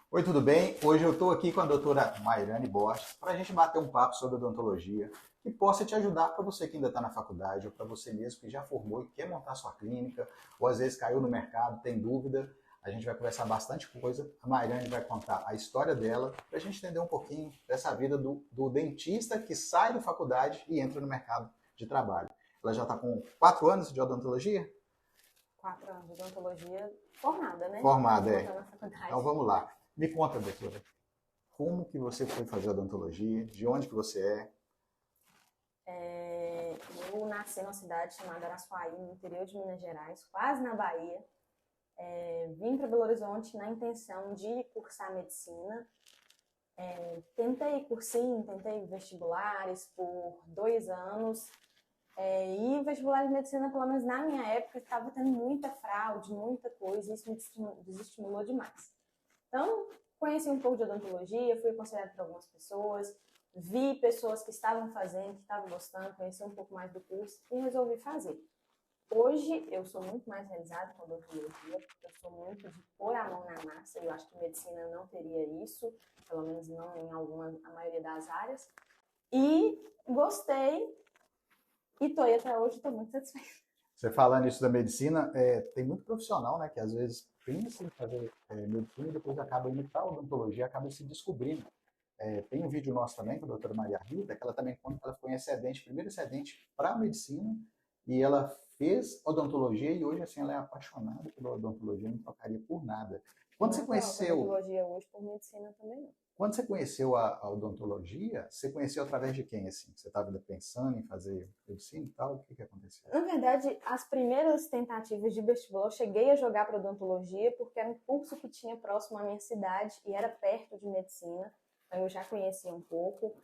Oi, tudo bem? Hoje eu estou aqui com a doutora Mairane Borges para a gente bater um papo sobre odontologia que possa te ajudar para você que ainda está na faculdade ou para você mesmo que já formou e quer montar sua clínica ou às vezes caiu no mercado, tem dúvida. A gente vai conversar bastante coisa. A Mairane vai contar a história dela para a gente entender um pouquinho dessa vida do dentista que sai da faculdade e entra no mercado de trabalho. Ela já está com 4 anos de odontologia? 4 anos de odontologia formada, né? Formada, Não é. voltando na Então faculdade. vamos lá. Me conta, doutora. Como que você foi fazer odontologia? De onde que você é? Eu nasci numa cidade chamada Araçuaí, no interior de Minas Gerais, quase na Bahia. Vim para Belo Horizonte na intenção de cursar medicina. Tentei cursinho, tentei vestibulares por 2 anos. E vestibular de medicina, pelo menos na minha época, estava tendo muita fraude, muita coisa, e isso me desestimulou demais. Então, conheci um pouco de odontologia, fui aconselhada por algumas pessoas, vi pessoas que estavam fazendo, que estavam gostando, conheci um pouco mais do curso e resolvi fazer. Hoje, eu sou muito mais realizada com odontologia, porque eu sou muito de pôr a mão na massa, e eu acho que medicina não teria isso, pelo menos não em a maioria das áreas. E gostei, e estou aí até hoje, estou muito satisfeita. Você falando isso da medicina, tem muito profissional, né, que às vezes pensa em fazer medicina e depois acaba indo para a odontologia, acaba se descobrindo. Tem um vídeo nosso também com a doutora Maria Rita, que ela também conta que ela foi excedente, primeiro excedente para a medicina, e ela fez odontologia e hoje assim ela é apaixonada pela odontologia, não trocaria por nada. Quando você Não troco conheceu, odontologia hoje por medicina também não. quando você conheceu a odontologia, você conheceu através de quem assim? Você estava pensando em fazer medicina e tal? O que aconteceu? Na verdade, as primeiras tentativas de vestibular, eu cheguei a jogar para odontologia porque era um curso que tinha próximo à minha cidade e era perto de medicina, então eu já conhecia um pouco.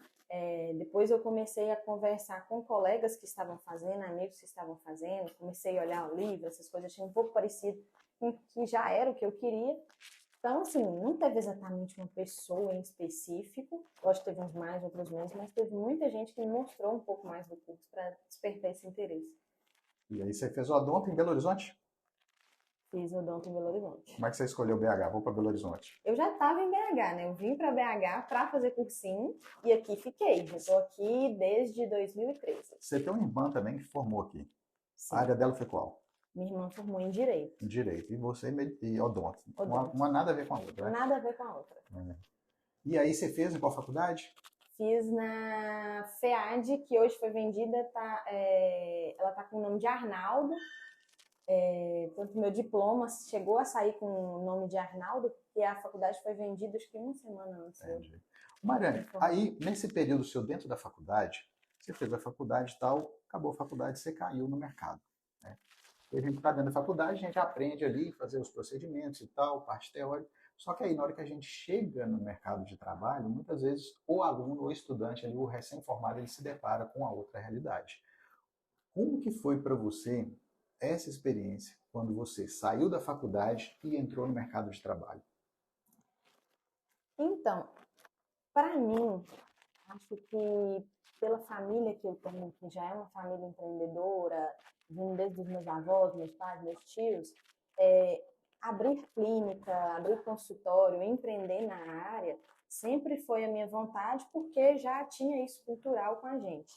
Depois eu comecei a conversar com colegas que estavam fazendo, amigos que estavam fazendo, comecei a olhar o livro, essas coisas, achei um pouco parecido com o que já era o que eu queria. Então, assim, não teve exatamente uma pessoa em específico, lógico que teve uns mais, outros menos, mas teve muita gente que me mostrou um pouco mais do curso para despertar esse interesse. E aí você fez o odonto em Belo Horizonte? Fiz odonto em Belo Horizonte. Como é que você escolheu BH? Vou para Belo Horizonte. Eu já estava em BH, né? Eu vim para BH para fazer cursinho e aqui fiquei. Eu estou aqui desde 2013. Você tem uma irmã também que formou aqui. A Sim, área dela foi qual? minha irmã formou em Direito, Direito. E você e odonto. Uma odonto. nada a ver com a outra, né? Nada a ver com a outra. É. E aí você fez em qual faculdade? Fiz na FEAD, que hoje foi vendida, ela tá com o nome de Arnaldo. Tanto meu diploma chegou a sair com o nome de Arnaldo, porque a faculdade foi vendida acho que uma semana antes. Entendi. Mariane, aí nesse período seu dentro da faculdade, você fez a faculdade e tal, acabou a faculdade, você caiu no mercado, né? E a gente está dentro da faculdade, a gente aprende ali, fazer os procedimentos e tal, parte teórica. Só que aí, na hora que a gente chega no mercado de trabalho, muitas vezes o aluno, o estudante ali, o recém-formado, ele se depara com a outra realidade. Como que foi para você essa experiência quando você saiu da faculdade e entrou no mercado de trabalho? Então, para mim, acho que pela família que eu tenho, que já é uma família empreendedora, vindo desde os meus avós, meus pais, meus tios, abrir clínica, abrir consultório, empreender na área, sempre foi a minha vontade, porque já tinha isso cultural com a gente.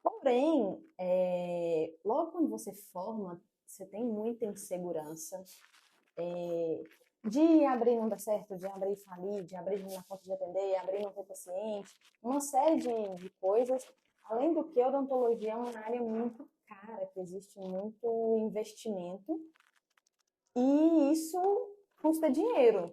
Porém, logo quando você forma, você tem muita insegurança, de abrir e não dar certo, de abrir e falir, de abrir na conta de atender, abrir e não ter paciente, uma série de coisas. Além do que, a odontologia é uma área muito cara, que existe muito investimento e isso custa dinheiro.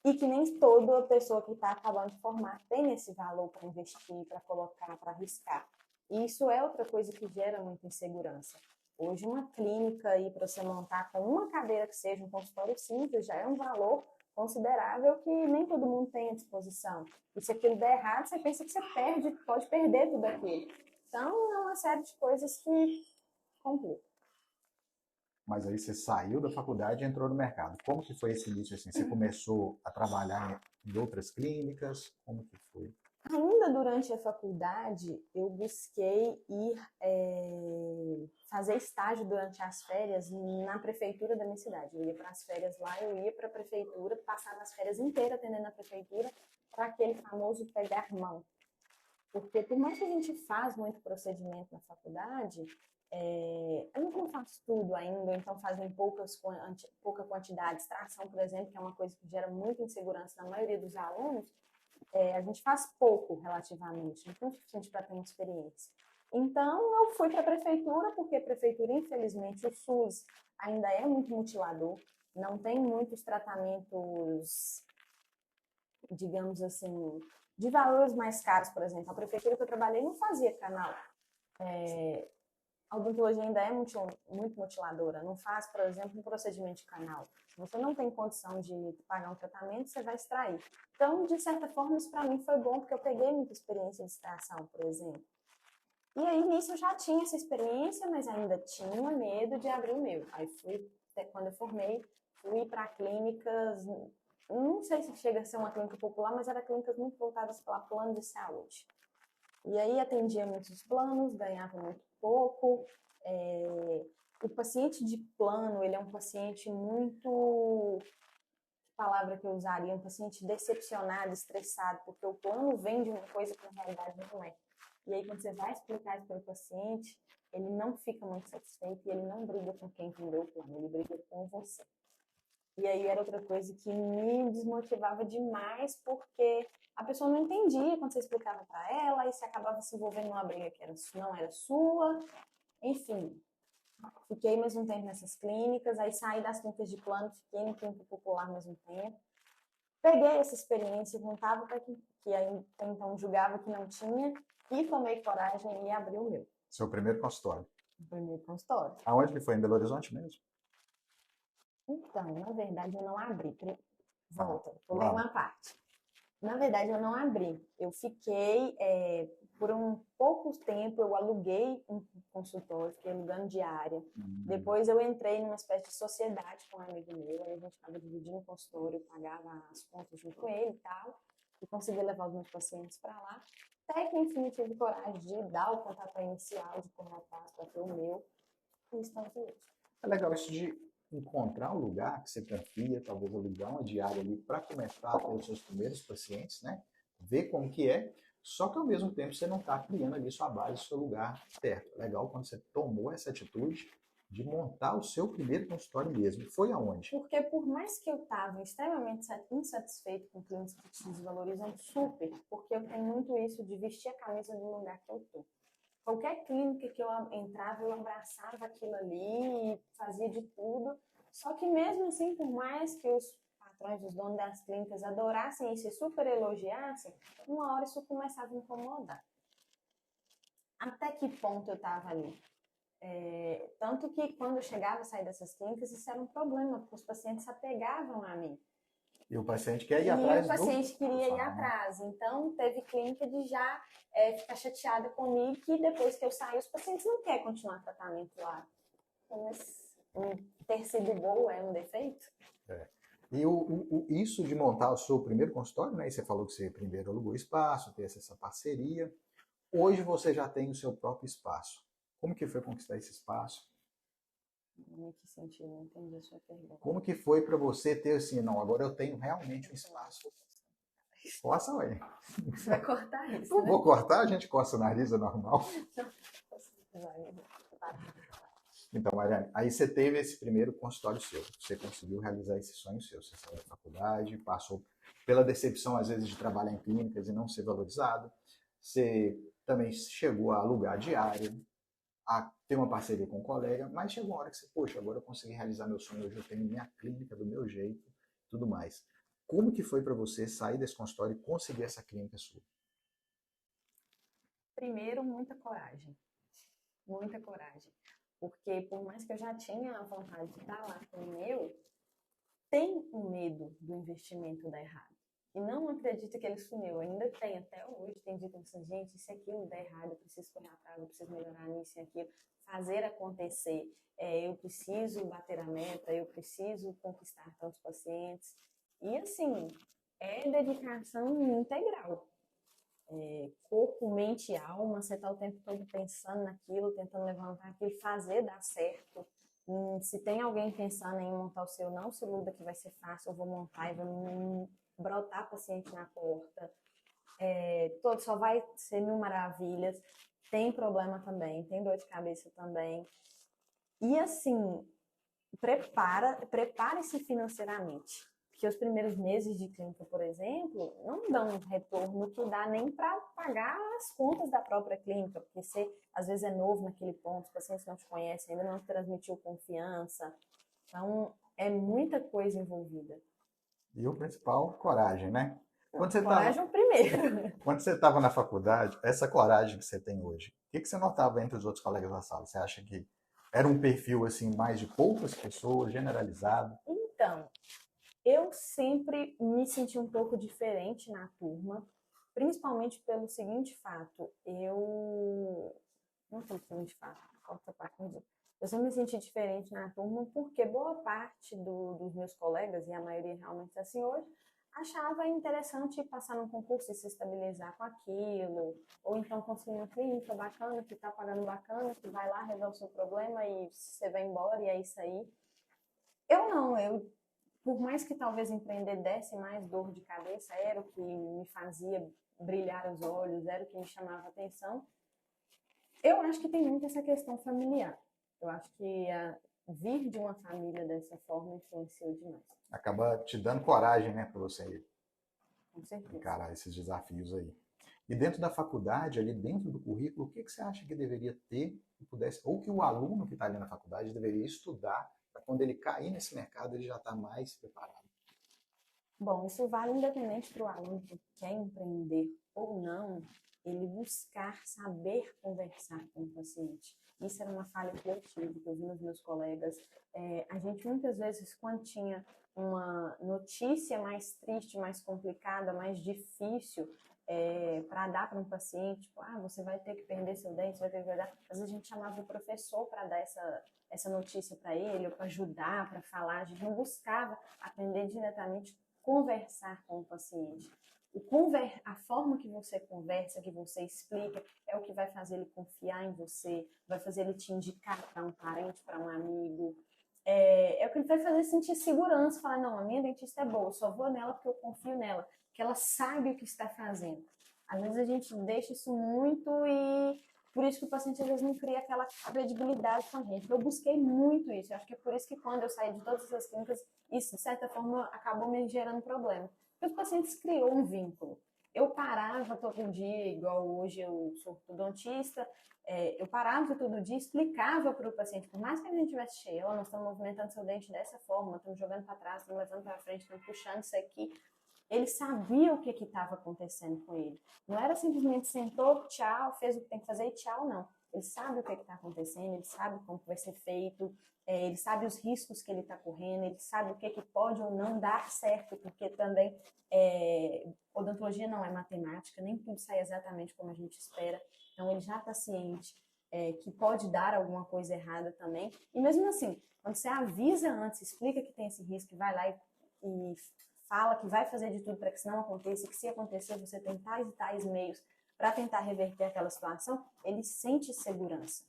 E que nem toda pessoa que está acabando de formar tem esse valor para investir, para colocar, para arriscar. E isso é outra coisa que gera muita insegurança. Hoje, uma clínica aí para você montar com uma cadeira que seja um consultório simples já é um valor considerável que nem todo mundo tem à disposição. E se aquilo der errado, você pensa que você perde, pode perder tudo aquilo. Então, é uma série de coisas que complicam. Mas aí você saiu da faculdade e entrou no mercado. Como que foi esse início assim? Você começou a trabalhar em outras clínicas? Como que foi? Ainda durante a faculdade, eu busquei ir fazer estágio durante as férias na prefeitura da minha cidade. Eu ia para as férias lá, eu ia para a prefeitura, passava as férias inteiras atendendo a prefeitura para aquele famoso pegar mão. Porque por mais que a gente faz muito procedimento na faculdade, a gente não faz tudo ainda, então fazem pouca quantidade. Extração, por exemplo, que é uma coisa que gera muita insegurança na maioria dos alunos, a gente faz pouco relativamente, não tem o suficiente para ter uma experiência. Então, eu fui para a prefeitura, porque a prefeitura, infelizmente, o SUS ainda é muito mutilador, não tem muitos tratamentos, digamos assim, de valores mais caros, por exemplo. A prefeitura que eu trabalhei não fazia canal. A odontologia ainda é muito mutiladora, não faz, por exemplo, um procedimento de canal. Se você não tem condição de pagar um tratamento, você vai extrair. Então, de certa forma, isso para mim foi bom, porque eu peguei muita experiência de extração, por exemplo. E aí, nisso, eu já tinha essa experiência, mas ainda tinha medo de abrir o meu. Aí, quando eu formei, fui para clínicas, não sei se chega a ser uma clínica popular, mas eram clínicas muito voltadas para plano de saúde. E aí, atendia muitos planos, ganhava muito pouco. O paciente de plano, ele é um paciente muito, palavra que eu usaria, um paciente decepcionado, estressado, porque o plano vende uma coisa que na realidade não é. E aí, quando você vai explicar isso para o paciente, ele não fica muito satisfeito e ele não briga com quem vendeu o plano, ele briga com você. E aí era outra coisa que me desmotivava demais, porque a pessoa não entendia quando você explicava para ela, e você acabava se envolvendo numa briga que não era sua. Enfim, fiquei mais um tempo nessas clínicas, aí saí das clínicas de plano, fiquei no clínica popular mais um tempo. Peguei essa experiência, contava para que aí, então julgava que não tinha, e tomei coragem e abri o meu. Seu primeiro consultório. O primeiro consultório. Aonde que foi? Em Belo Horizonte mesmo? Então, na verdade, eu não abri. Volta, pulei uma parte. Na verdade, eu não abri. Eu fiquei, por um pouco tempo, eu aluguei um consultório, fiquei alugando diária. Depois eu entrei numa espécie de sociedade com um amigo meu, aí a gente estava dividindo o consultório, eu pagava as contas junto com ele e tal, e conseguia levar os meus pacientes para lá. Até que, enfim, eu tive coragem de dar o contato inicial, de correr atrás para ter o meu, e estamos hoje. É legal isso de encontrar um lugar que você confia, talvez alugar uma diária ali para começar a ter os seus primeiros pacientes, né? Ver como que é, só que ao mesmo tempo você não está criando ali sua base, seu lugar certo. É legal quando você tomou essa atitude de montar o seu primeiro consultório mesmo. Foi aonde? Porque por mais que eu estava extremamente insatisfeito com clínicas que te desvalorizam super, porque eu tenho muito isso de vestir a camisa do lugar que eu estou. Qualquer clínica que eu entrava, eu abraçava aquilo ali e fazia de tudo. Só que mesmo assim, por mais que os patrões, os donos das clínicas adorassem isso e super elogiassem, uma hora isso começava a me incomodar. Até que ponto eu estava ali? Tanto que quando eu chegava a sair dessas clínicas, isso era um problema, porque os pacientes se apegavam a mim. E o paciente quer ir atrás E o paciente queria ir atrás. Então, teve clínica de já ficar chateada comigo que depois que eu saí, os pacientes não querem continuar tratamento lá. Mas ter sido boa é um defeito? E isso de montar o seu primeiro consultório, né? E você falou que você primeiro alugou espaço, teve essa parceria. Hoje você já tem o seu próprio espaço. Como que foi conquistar esse espaço? Em que sentido? Não entendi a sua pergunta. Como que foi para você ter assim, não, agora eu tenho realmente um espaço? Coça, ué. Você vai cortar isso, Não né? vou cortar, a gente coça o nariz, é normal. Então, Mariane, aí você teve esse primeiro consultório seu. Você conseguiu realizar esse sonho seu. Você saiu da faculdade, passou pela decepção, às vezes, de trabalhar em clínicas e não ser valorizado. Você também chegou a alugar diária, a ter uma parceria com um colega, mas chegou uma hora que você, poxa, agora eu consegui realizar meu sonho, hoje eu tenho minha clínica do meu jeito, tudo mais. Como que foi para você sair desse consultório e conseguir essa clínica sua? Primeiro, muita coragem. Muita coragem. Porque por mais que eu já tinha a vontade de estar lá com o meu, tem o medo do investimento dar errado. E não acredito que ele sumiu. Ainda tem, até hoje, tem dito assim, gente, se aquilo der errado, eu preciso correr atrás, eu preciso melhorar nisso e aquilo, fazer acontecer. Eu preciso bater a meta, eu preciso conquistar tantos pacientes. E assim, é dedicação integral. corpo, mente e alma, você está o tempo todo pensando naquilo, tentando levantar aquilo, fazer dar certo. Se tem alguém pensando em montar o seu, não se iluda que vai ser fácil, eu vou montar e vai brotar paciente na porta. Todo só vai ser mil maravilhas. Tem problema também, tem dor de cabeça também. E assim, prepare-se financeiramente. Porque os primeiros meses de clínica, por exemplo, não dão um retorno que dá nem para pagar as contas da própria clínica, porque você, às vezes, é novo naquele ponto, os pacientes não te conhecem, ainda não te transmitiu confiança. Então, é muita coisa envolvida. E o principal, coragem, né? Coragem é o primeiro. Quando você estava na faculdade, essa coragem que você tem hoje, o que você notava entre os outros colegas da sala? Você acha que era um perfil assim mais de poucas pessoas, generalizado? Então, eu sempre me senti um pouco diferente na turma, principalmente pelo seguinte fato, não pelo seguinte fato, outra parte, eu sempre me senti diferente na turma porque boa parte dos meus colegas, e a maioria realmente assim hoje, achava interessante passar num concurso e se estabilizar com aquilo, ou então conseguir uma clínica bacana, que está pagando bacana, que vai lá, resolve o seu problema e você vai embora e é isso aí. Eu não, por mais que talvez empreender desse mais dor de cabeça, era o que me fazia brilhar os olhos, era o que me chamava a atenção, eu acho que tem muito essa questão familiar. Eu acho que vir de uma família dessa forma influenciou demais. Acaba te dando coragem, né, para você Com certeza. encarar esses desafios aí. E dentro da faculdade, ali dentro do currículo, o que você acha que deveria ter, que pudesse, ou que o aluno que está ali na faculdade deveria estudar, para quando ele cair nesse mercado, ele já está mais preparado? Bom, isso vale independente para o aluno que quer empreender ou não, ele buscar saber conversar com o paciente. Isso era uma falha que eu tive, que eu vi nos meus colegas. A gente muitas vezes, quando tinha uma notícia mais triste, mais complicada, mais difícil para dar para um paciente, tipo, você vai ter que perder seu dente, vai ter que perder. Às vezes a gente chamava o professor para dar essa notícia para ele, ou para ajudar, para falar. A gente não buscava atender diretamente, conversar com o paciente. A forma que você conversa, que você explica, é o que vai fazer ele confiar em você, vai fazer ele te indicar para um parente, para um amigo. É o que ele vai fazer sentir segurança, falar, não, a minha dentista é boa, eu só vou nela porque eu confio nela, que ela sabe o que está fazendo. Às vezes a gente deixa isso muito e por isso que o paciente às vezes não cria aquela credibilidade com a gente. Eu busquei muito isso, eu acho que é por isso que quando eu saí de todas essas clínicas, isso de certa forma acabou me gerando problema. Porque os pacientes criou um vínculo. Eu parava todo dia, igual hoje eu sou ortodontista, eu parava todo dia, explicava para o paciente, por mais que a gente tivesse cheio, nós estamos movimentando seu dente dessa forma, estamos jogando para trás, estamos levando para frente, estamos puxando isso aqui. Ele sabia o que estava acontecendo com ele. Não era simplesmente sentou, tchau, fez o que tem que fazer e tchau, não. Ele sabe o que está acontecendo, ele sabe como vai ser feito, ele sabe os riscos que ele está correndo, ele sabe o que pode ou não dar certo, porque também odontologia não é matemática, nem tudo sai exatamente como a gente espera. Então ele já está ciente que pode dar alguma coisa errada também. E mesmo assim, quando você avisa antes, explica que tem esse risco, vai lá e fala que vai fazer de tudo para que isso não aconteça, e que se acontecer você tem tais e tais meios para tentar reverter aquela situação, ele sente segurança.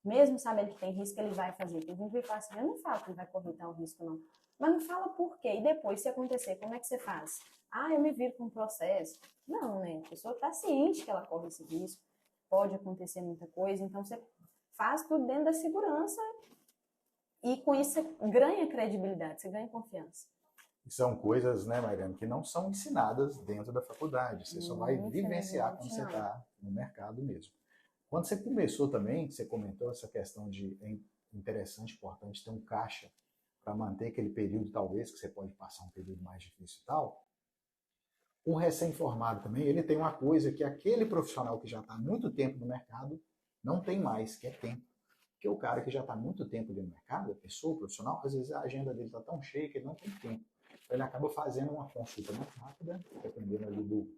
Mesmo sabendo que tem risco, ele vai fazer. Tem gente que fala assim, eu não falo que ele vai correr tal risco, não. Mas não fala por quê. E depois, se acontecer, como é que você faz? Eu me viro com um processo. Não, né? A pessoa está ciente que ela corre esse risco. Pode acontecer muita coisa. Então, você faz tudo dentro da segurança e com isso você ganha credibilidade, você ganha confiança. E são coisas, né, Mariana, que não são ensinadas dentro da faculdade. Você só vai vivenciar quando você está no mercado mesmo. Quando você começou também, você comentou essa questão de interessante, importante ter um caixa para manter aquele período, talvez, que você pode passar um período mais difícil e tal. O recém-formado também, ele tem uma coisa que aquele profissional que já está há muito tempo no mercado não tem mais, que é tempo. Porque o cara que já está há muito tempo no mercado, a pessoa, o profissional, às vezes a agenda dele está tão cheia que ele não tem tempo. Então ele acaba fazendo uma consulta mais rápida, dependendo ali do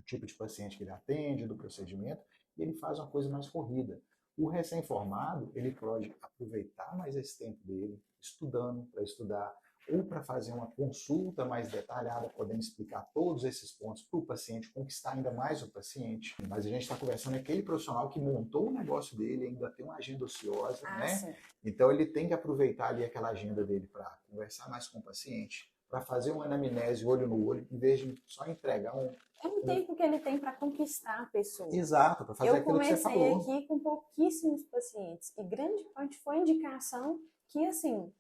tipo de paciente que ele atende, do procedimento, e ele faz uma coisa mais corrida. O recém-formado, ele pode aproveitar mais esse tempo dele, estudando para estudar, ou para fazer uma consulta mais detalhada, podendo explicar todos esses pontos para o paciente, conquistar ainda mais o paciente. Mas a gente está conversando com aquele profissional que montou o negócio dele, ainda tem uma agenda ociosa, né? Sim. Então ele tem que aproveitar ali aquela agenda dele para conversar mais com o paciente, para fazer uma anamnese olho no olho, em vez de só entregar um... É um tempo que ele tem para conquistar a pessoa. Exato, para fazer aquilo que você falou. Eu comecei aqui com pouquíssimos pacientes e grande parte foi indicação que, assim,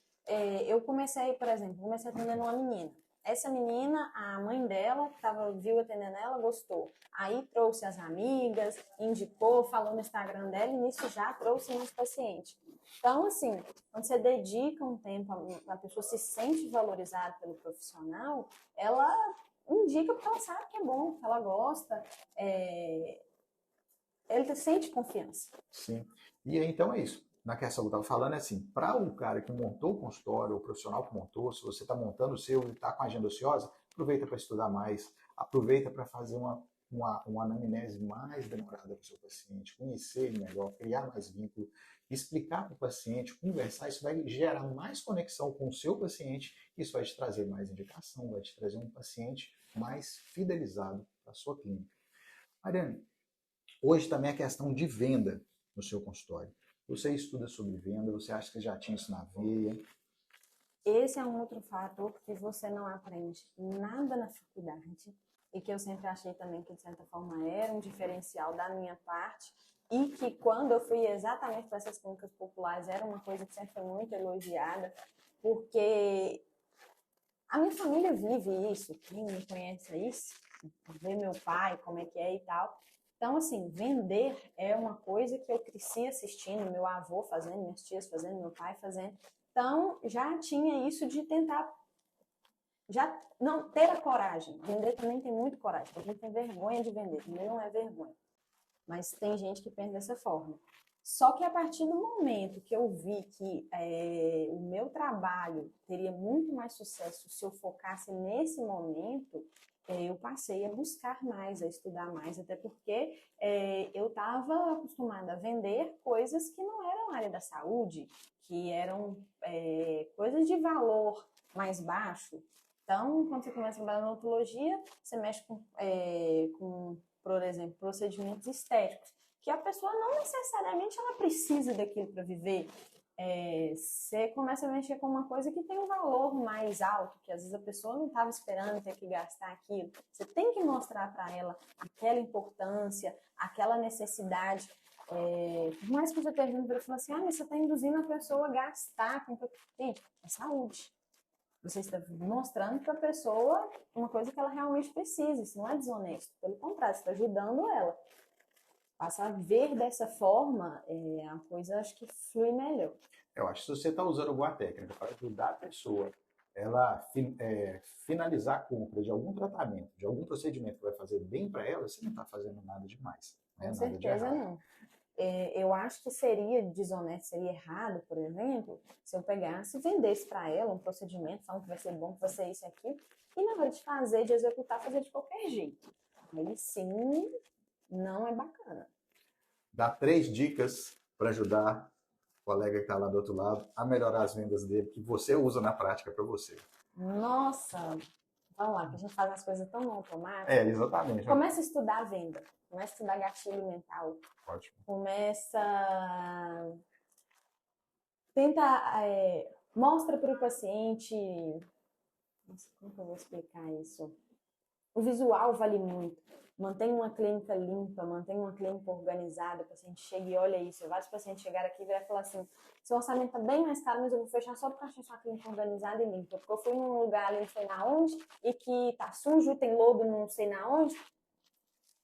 eu comecei, por exemplo, atendendo uma menina. Essa menina, a mãe dela, viu atendendo ela, gostou. Aí trouxe as amigas, indicou, falou no Instagram dela e nisso já trouxe mais paciente. Então, assim, quando você dedica um tempo, a pessoa se sente valorizada pelo profissional, ela indica porque ela sabe que é bom, que ela gosta, ele sente confiança. Sim. E aí, então é isso. Na questão que eu estava falando, é assim, para o cara que montou o consultório, o profissional que montou, se você está montando o seu e está com a agenda ociosa, aproveita para estudar mais, aproveita para fazer uma anamnese mais demorada para o seu paciente, conhecer ele melhor, criar mais vínculo, explicar para o paciente, conversar, isso vai gerar mais conexão com o seu paciente, isso vai te trazer mais indicação, vai te trazer um paciente mais fidelizado para a sua clínica. Mariane, hoje também é questão de venda no seu consultório. Você estuda sobre venda, você acha que já tinha isso na veia? Esse é um outro fator que você não aprende nada na faculdade e que eu sempre achei também que, de certa forma, era um diferencial da minha parte e que, quando eu fui exatamente para essas clínicas populares, era uma coisa que sempre foi muito elogiada, porque a minha família vive isso, quem me conhece isso, vê meu pai, como é que é e tal. Então, assim, vender é uma coisa que eu cresci assistindo, meu avô fazendo, minhas tias fazendo, meu pai fazendo. Então, já tinha isso de tentar, já não ter a coragem. Vender também tem muito coragem, a gente tem vergonha de vender, também não é vergonha. Mas tem gente que pensa dessa forma. Só que a partir do momento que eu vi que o meu trabalho teria muito mais sucesso se eu focasse nesse momento, eu passei a buscar mais, a estudar mais, até porque eu estava acostumada a vender coisas que não eram área da saúde, que eram coisas de valor mais baixo. Então, quando você começa a trabalhar na odontologia, você mexe com, por exemplo, procedimentos estéticos, que a pessoa não necessariamente ela precisa daquilo para viver. Você começa a mexer com uma coisa que tem um valor mais alto, que às vezes a pessoa não estava esperando ter que gastar aquilo. Você tem que mostrar para ela aquela importância, aquela necessidade. Por mais que você pergunte para ela, fala assim, mas você está induzindo a pessoa a gastar. Gente, é saúde. Você está mostrando para a pessoa uma coisa que ela realmente precisa. Isso não é desonesto. Pelo contrário, você está ajudando ela. Passar a ver dessa forma, a coisa acho que flui melhor. Eu acho que se você está usando alguma técnica para ajudar a pessoa, ela finalizar a compra de algum tratamento, de algum procedimento que vai fazer bem para ela, você não está fazendo nada demais. Com certeza não. Eu acho que seria desonesto, seria errado, por exemplo, se eu pegasse e vendesse para ela um procedimento, falando que vai ser bom, que vai ser isso e aquilo, e na hora de fazer, de executar, fazer de qualquer jeito. Aí sim, não é bacana. Dá 3 dicas para ajudar o colega que está lá do outro lado a melhorar as vendas dele, que você usa na prática para você. Nossa, vamos lá, que a gente faz as coisas tão automáticas. Exatamente. Começa a estudar a venda, começa a estudar gatilho mental. Ótimo. Mostra para o paciente, nossa, como que eu vou explicar isso? O visual vale muito. Mantenha uma clínica limpa, mantenha uma clínica organizada, o paciente chega e olha isso. Vários pacientes chegaram aqui e vão falar assim, seu orçamento está bem mais caro, mas eu vou fechar só porque eu achei sua clínica organizada e limpa. Porque eu fui num lugar ali, não sei na onde, e que tá sujo, tem lobo, não sei na onde.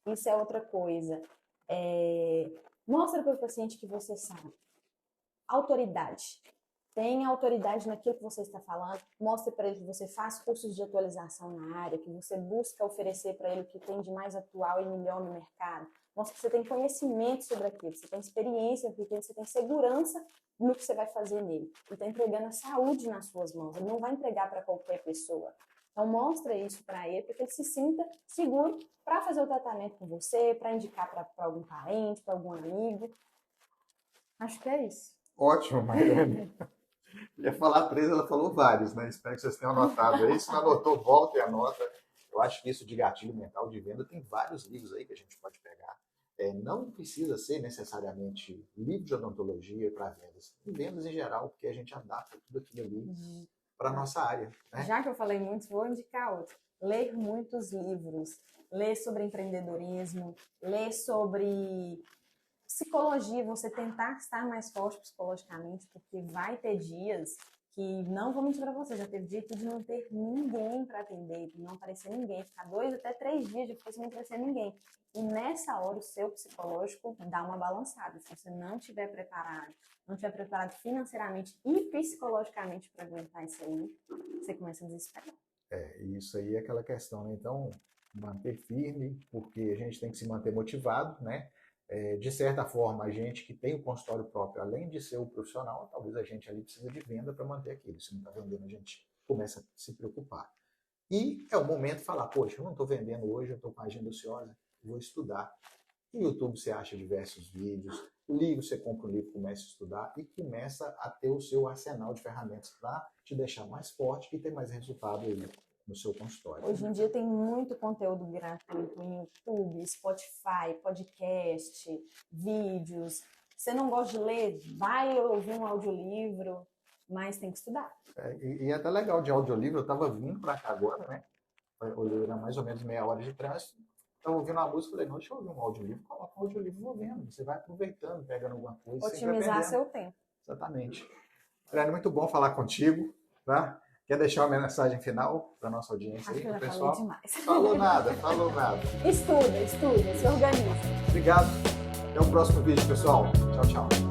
Isso é outra coisa. Mostra para o paciente que você sabe. Autoridade. Tenha autoridade naquilo que você está falando. Mostre para ele que você faz cursos de atualização na área, que você busca oferecer para ele o que tem de mais atual e melhor no mercado. Mostre que você tem conhecimento sobre aquilo, você tem experiência com aquilo, você tem segurança no que você vai fazer nele. Ele está entregando a saúde nas suas mãos, ele não vai entregar para qualquer pessoa. Então, mostra isso para ele, para que ele se sinta seguro para fazer o tratamento com você, para indicar para algum parente, para algum amigo. Acho que é isso. Ótimo, Mariane. Ia falar 3, ela falou vários, né? Espero que vocês tenham anotado aí. Se não anotou, volta e anota. Eu acho que isso de gatilho mental de venda, tem vários livros aí que a gente pode pegar. Não precisa ser necessariamente livro de odontologia para vendas. Em vendas em geral, porque a gente adapta tudo aquilo ali para a nossa área. Né? Já que eu falei muito, vou indicar outro. Ler muitos livros. Ler sobre empreendedorismo. Ler sobre psicologia, você tentar estar mais forte psicologicamente, porque vai ter dias que, não vou mentir para você, já teve dia de não ter ninguém para atender, de não aparecer ninguém, ficar 2 até 3 dias depois sem aparecer ninguém. E nessa hora o seu psicológico dá uma balançada. Se você não estiver preparado financeiramente e psicologicamente para aguentar isso aí, você começa a desesperar. Isso aí é aquela questão, né? Então, manter firme, porque a gente tem que se manter motivado, né? De certa forma, a gente que tem o consultório próprio, além de ser o profissional, talvez a gente ali precisa de venda para manter aquilo. Se não está vendendo, a gente começa a se preocupar. E é o momento de falar, poxa, eu não estou vendendo hoje, eu estou com a agenda ociosa, vou estudar. No YouTube você acha diversos vídeos, livro, você compra um livro, começa a estudar e começa a ter o seu arsenal de ferramentas para te deixar mais forte e ter mais resultado aí no seu consultório. Hoje em dia tem muito conteúdo gratuito em YouTube, Spotify, podcast, vídeos. Você não gosta de ler? Vai ouvir um audiolivro, mas tem que estudar. E é até legal de audiolivro, eu estava vindo para cá agora, né? Olhei mais ou menos meia hora de trânsito, estava ouvindo uma música, falei, não, deixa eu ouvir um audiolivro, coloca um audiolivro ouvindo, você vai aproveitando, pegando alguma coisa. Otimizar seu tempo. Exatamente. Adriane, muito bom falar contigo, tá? Quer deixar uma mensagem final para nossa audiência aí, pro pessoal? Falei demais. Falou nada. Estuda, se organiza. Obrigado. Até o próximo vídeo, pessoal. Tchau, tchau.